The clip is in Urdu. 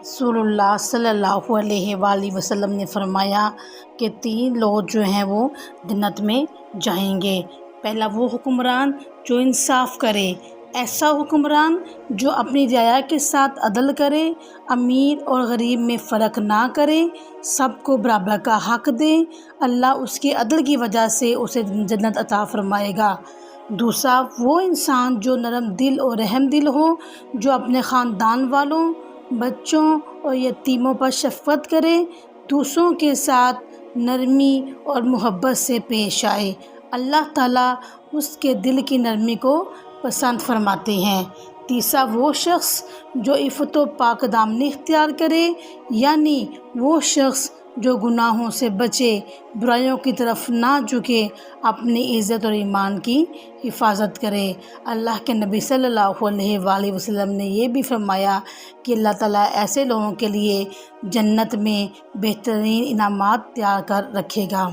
رسول اللہ صلی اللہ علیہ وآلہ وسلم نے فرمایا کہ 3 لوگ جو ہیں وہ جنت میں جائیں گے۔ پہلا وہ حکمران جو انصاف کرے، ایسا حکمران جو اپنی رعایا کے ساتھ عدل کرے، امیر اور غریب میں فرق نہ کرے، سب کو برابر کا حق دے، اللہ اس کے عدل کی وجہ سے اسے جنت عطا فرمائے گا۔ دوسرا وہ انسان جو نرم دل اور رحم دل ہو، جو اپنے خاندان والوں، بچوں اور یتیموں پر شفقت کرے، دوسروں کے ساتھ نرمی اور محبت سے پیش آئے، اللہ تعالیٰ اس کے دل کی نرمی کو پسند فرماتے ہیں۔ تیسرا وہ شخص جو عفت و پاک دامنی اختیار کرے، یعنی وہ شخص جو گناہوں سے بچے، برائیوں کی طرف نہ جھکے، اپنی عزت اور ایمان کی حفاظت کرے۔ اللہ کے نبی صلی اللہ علیہ وآلہ وسلم نے یہ بھی فرمایا کہ اللہ تعالیٰ ایسے لوگوں کے لیے جنت میں بہترین انعامات تیار کر رکھے گا۔